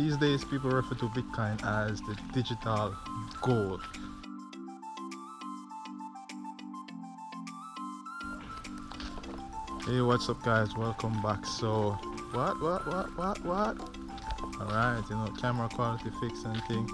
These days, people refer to Bitcoin as the digital gold. Hey, what's up, guys? Welcome back. So, what? Alright, camera quality fix and thing.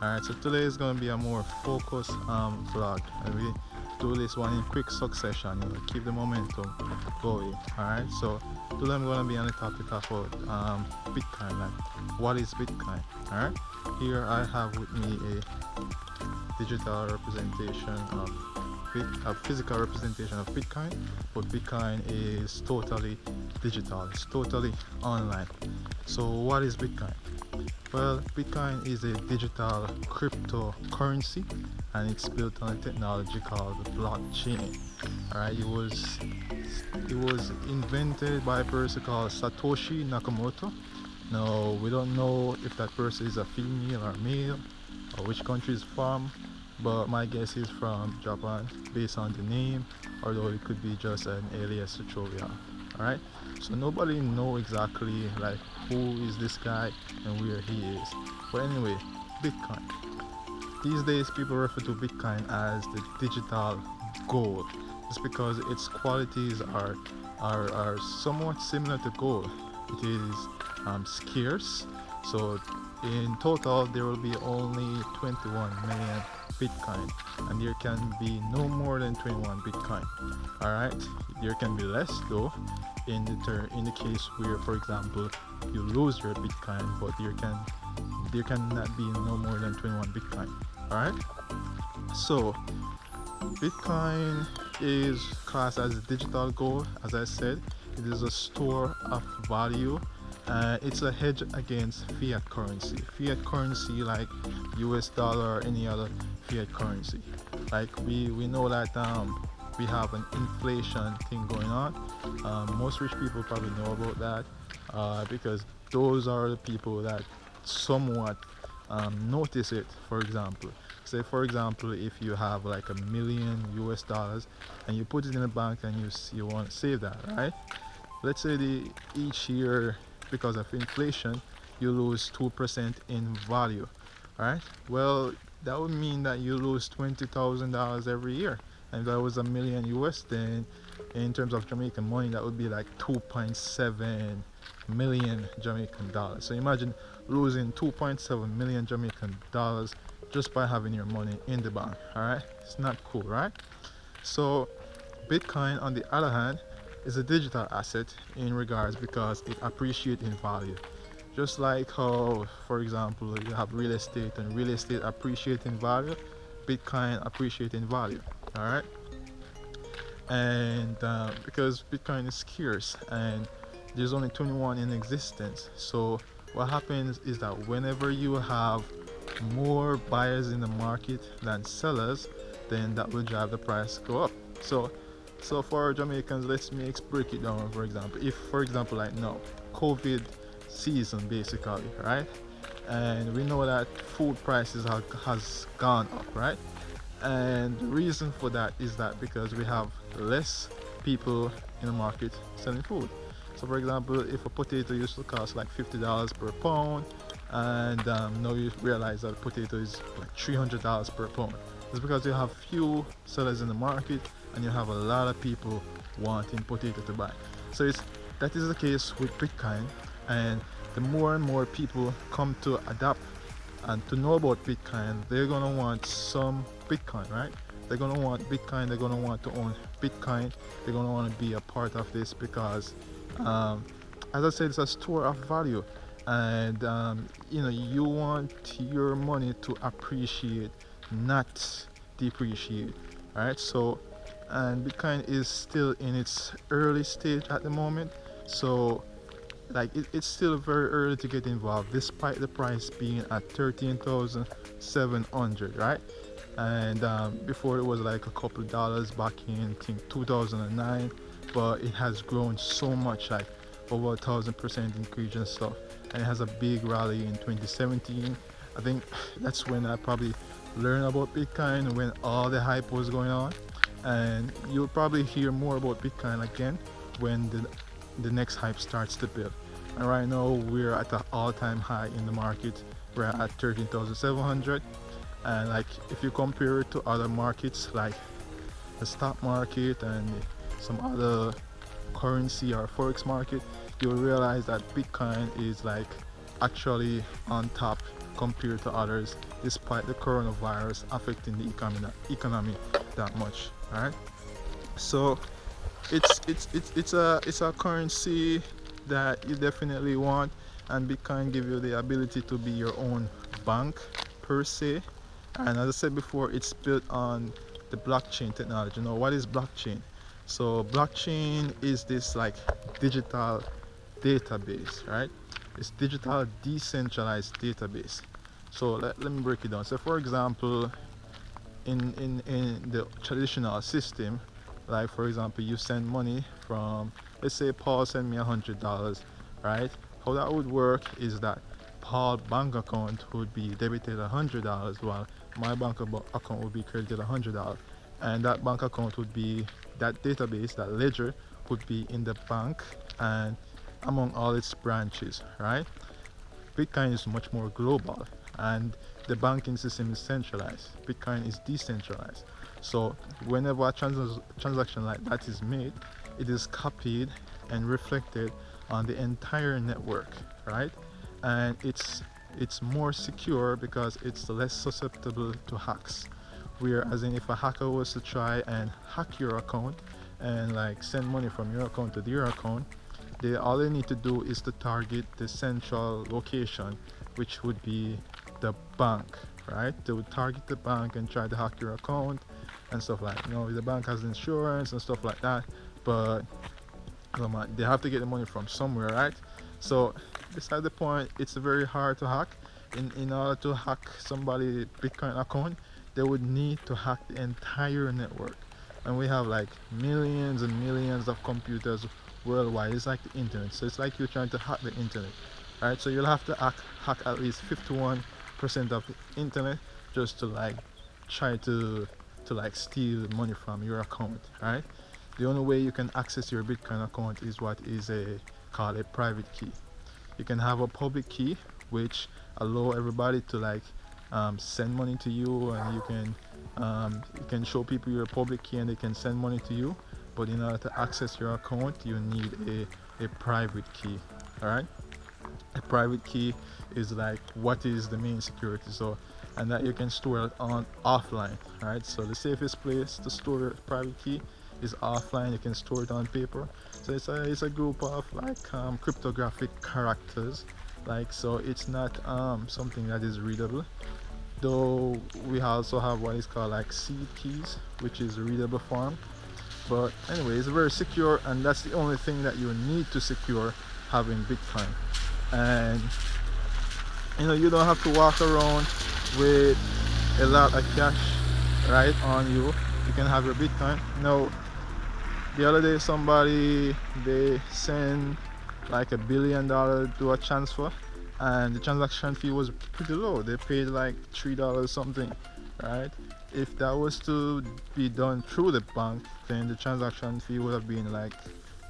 Alright, so today is going to be a more focused vlog. And we do this one in quick succession, keep the momentum going. Alright, so today I'm going to be on the topic about Bitcoin, like what is Bitcoin. Alright, here I have with me a digital representation of a physical representation of Bitcoin, but Bitcoin is totally digital, it's totally online. So what is Bitcoin? Well, Bitcoin is a digital cryptocurrency, and it's built on a technology called blockchain. Alright, it was invented by a person called Satoshi Nakamoto. Now we don't know if that person is a female or male or which country is from, but my guess is from Japan based on the name, although it could be just an alias to throw you off. Alright, so nobody know exactly like who is this guy and where he is. But anyway, Bitcoin. These days people refer to Bitcoin as the digital gold. It's because its qualities are somewhat similar to gold. It is scarce, so in total there will be only 21 million Bitcoin, and there can be no more than 21 Bitcoin. Alright, there can be less though in the case where, for example, you lose your Bitcoin, but there cannot be no more than 21 Bitcoin. Alright, so Bitcoin is classed as digital gold. As I said, it is a store of value. It's a hedge against fiat currency. Fiat currency like US dollar or any other fiat currency. Like we know that we have an inflation thing going on. Most rich people probably know about that because those are the people that somewhat notice it. For example, say for example, if you have like $1 million US and you put it in a bank and you want to save that, right? Let's say each year, because of inflation, you lose 2% in value. Right? Well, that would mean that you lose $20,000 every year, and if that was $1 million US, then in terms of Jamaican money, that would be like 2.7 million Jamaican dollars. So imagine losing 2.7 million Jamaican dollars just by having your money in the bank. All right, it's not cool, right? So Bitcoin, on the other hand, is a digital asset in regards because it appreciates in value. Just like how, for example, you have real estate and real estate appreciate in value, Bitcoin appreciate in value. All right, and because Bitcoin is scarce and there's only 21 in existence, so what happens is that whenever you have more buyers in the market than sellers, then that will drive the price go up. So for Jamaicans, let's break it down. For example, if for example like now, COVID season basically, right? And we know that food prices has gone up, right? And the reason for that is that because we have less people in the market selling food. So for example, if a potato used to cost like $50 per pound, and now you realize that potato is like $300 per pound, it's because you have few sellers in the market and you have a lot of people wanting potato to buy. So that is the case with Bitcoin, and the more and more people come to adapt and to know about Bitcoin, they're gonna want some Bitcoin, right? They're gonna want Bitcoin, they're gonna want to own Bitcoin, they're gonna want to be a part of this because as I said, it's a store of value, and you want your money to appreciate, not depreciate. All right, so and Bitcoin is still in its early stage at the moment, so like it's still very early to get involved despite the price being at 13,700, right? And before it was like a couple of dollars back in, I think, 2009, but it has grown so much, like over 1,000% increase and stuff, and it has a big rally in 2017. I think that's when I probably learned about Bitcoin, when all the hype was going on. And you'll probably hear more about Bitcoin again when the next hype starts to build. and right now we're at an all-time high in the market. We're at 13,700, and like if you compare it to other markets like the stock market and some other currency or forex market, you'll realize that Bitcoin is like actually on top compared to others, despite the coronavirus affecting the economy that much. All right, so it's a currency that you definitely want, and Bitcoin give you the ability to be your own bank per se. And as I said before, it's built on the blockchain technology. What is blockchain? So blockchain is this like digital database, right? It's digital decentralized database. So let me break it down. So for example, in the traditional system, like for example, you send money from, let's say Paul sent me $100, right? How that would work is that Paul's bank account would be debited $100, while my bank account would be credited $100, and that bank account would be, that database, that ledger would be in the bank and among all its branches, right? Bitcoin is much more global, and the banking system is centralized. Bitcoin is decentralized. So whenever a transaction like that is made, it is copied and reflected on the entire network, right? And it's more secure because it's less susceptible to hacks. Whereas in if a hacker was to try and hack your account and like send money from your account to their account, all they need to do is to target the central location, which would be the bank, right? They would target the bank and try to hack your account and stuff like, the bank has insurance and stuff like that, but they have to get the money from somewhere, right? So beside the point, it's very hard to hack. In order to hack somebody Bitcoin account, they would need to hack the entire network, and we have like millions and millions of computers worldwide. It's like the internet, so it's like you're trying to hack the internet, right? So you'll have to hack at least 51% of the internet just to like try to like steal money from your account, right? The only way you can access your Bitcoin account is what is called a private key. You can have a public key which allow everybody to like send money to you, and you can show people your public key and they can send money to you. But in order to access your account, you need a private key. All right, a private key is like what is the main security, so, and that you can store it on offline, right? So the safest place to store a private key is offline. You can store it on paper. So it's a group of like cryptographic characters, like, so it's not something that is readable, though we also have what is called like seed keys, which is readable form. But anyway, it's very secure, and that's the only thing that you need to secure having Bitcoin. And you don't have to walk around with a lot of cash right on you. You can have your Bitcoin. The other day somebody, they send like $1 billion to a transfer, and the transaction fee was pretty low. They paid like $3 something, right? If that was to be done through the bank, then the transaction fee would have been like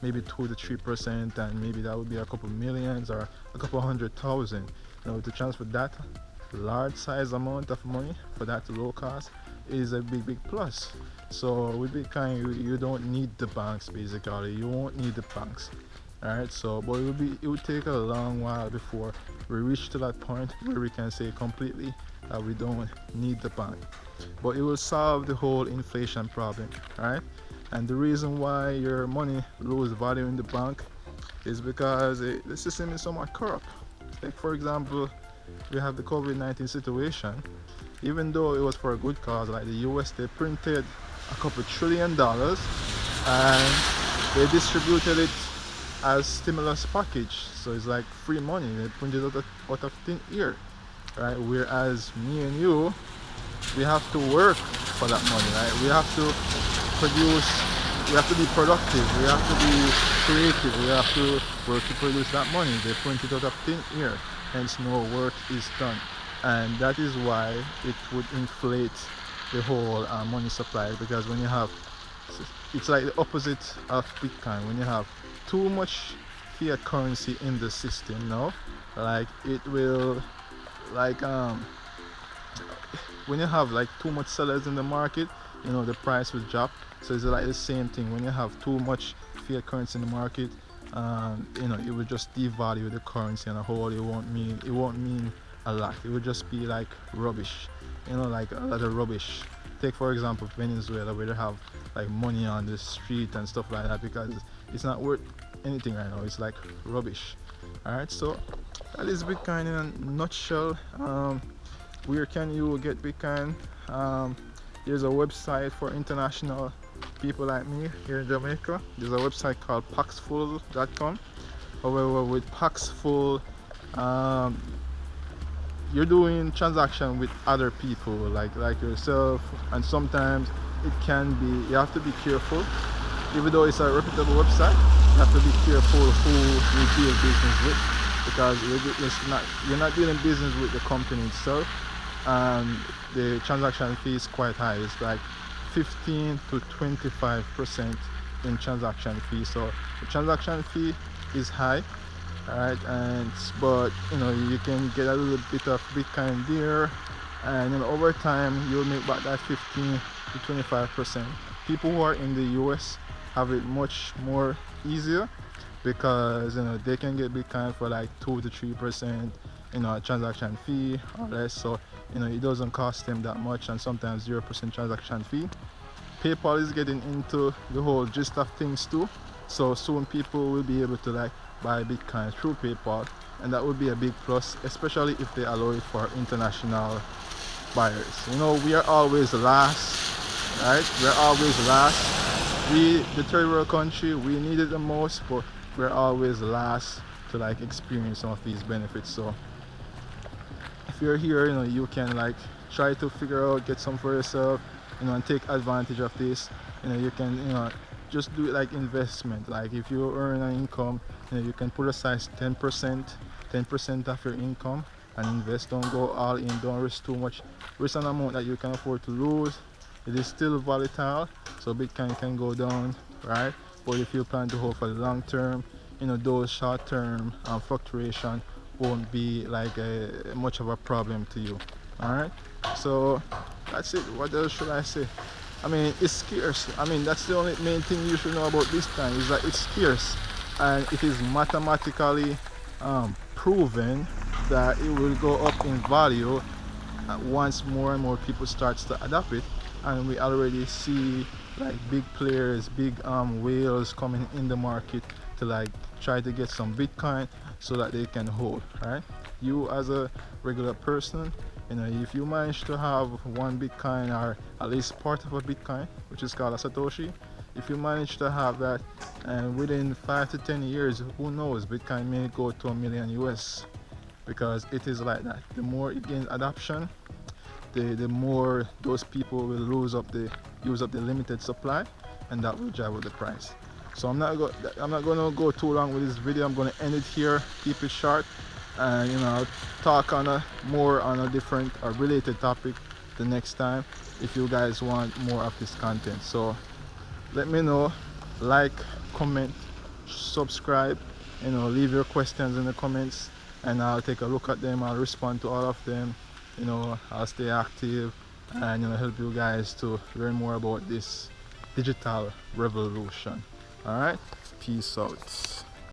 maybe 2 to 3%, and maybe that would be a couple millions or a couple 100,000. To transfer that large size amount of money for that low cost is a big plus. So with Bitcoin, you don't need the banks. Basically, you won't need the banks. All right, so but it would take a long while before we reach to that point where we can say completely that we don't need the bank. But it will solve the whole inflation problem, right? And the reason why your money loses value in the bank is because the system is somewhat corrupt. Like for example, we have the COVID-19 situation. Even though it was for a good cause, like the US, they printed a couple $1 trillion and they distributed it as stimulus package. So it's like free money. They printed it out of thin air, right? Whereas me and you, we have to work for that money, right? We have to produce, we have to be productive, we have to be creative, we have to work to produce that money. They print it out of thin air, hence no work is done. And that is why it would inflate the whole money supply, because when you have, it's like the opposite of Bitcoin. When you have too much fiat currency in the system now, like it will, like when you have like too much sellers in the market, the price will drop. So it's like the same thing when you have too much fiat currency in the market. It will just devalue the currency and a whole. It won't mean a lot. It will just be like rubbish, like a lot of rubbish. Take for example Venezuela, where they have like money on the street and stuff like that, because it's not worth anything right now. It's like rubbish. All right, so that is Bitcoin in a nutshell. Where can you get Bitcoin? There's a website for international people like me here in Jamaica. There's a website called Paxful.com. However, with Paxful, you're doing transaction with other people like yourself, and sometimes it can be, you have to be careful. Even though it's a reputable website, you have to be careful who you deal business with, because you're not dealing business with the company itself. The transaction fee is quite high. It's like 15 to 25% in transaction fee. So the transaction fee is high, all right, but you can get a little bit of Bitcoin there, and over time you'll make back that 15 to 25%. People who are in the US have it much more easier, because they can get Bitcoin for like 2 to 3% transaction fee or less. So it doesn't cost them that much, and sometimes 0% transaction fee. PayPal is getting into the whole gist of things too, so soon people will be able to like buy Bitcoin through PayPal, and that would be a big plus, especially if they allow it for international buyers. We are always last, right? We're always last. We, the third world country, we need it the most, but we're always last to like experience some of these benefits. So if you're here, you can like try to figure out, get some for yourself, and take advantage of this. You can just do it like investment. Like if you earn an income, you can put aside 10% of your income and invest. Don't go all in, don't risk too much. Risk an amount that you can afford to lose. It is still volatile, so Bitcoin can go down, right? But if you plan to hold for the long term, those short term fluctuation won't be like much of a problem to you. All right, so that's it. What else should I say? I mean, it's scarce. I mean, that's the only main thing you should know about Bitcoin, is that it's scarce, and it is mathematically proven that it will go up in value once more and more people start to adopt it. And we already see like big players, big whales coming in the market to like try to get some Bitcoin so that they can hold, right? You as a regular person, if you manage to have one Bitcoin, or at least part of a Bitcoin, which is called a Satoshi, if you manage to have that, and within 5 to 10 years, who knows, Bitcoin may go to $1 million US, because it is like that. The more it gains adoption, the more those people will use up the limited supply, and that will drive up the price. So I'm not going to go too long with this video. I'm going to end it here, keep it short, and I'll talk more on a different or related topic the next time if you guys want more of this content. So let me know, like, comment, subscribe, leave your questions in the comments, and I'll take a look at them. I'll respond to all of them. I'll stay active and help you guys to learn more about this digital revolution. All right, peace out.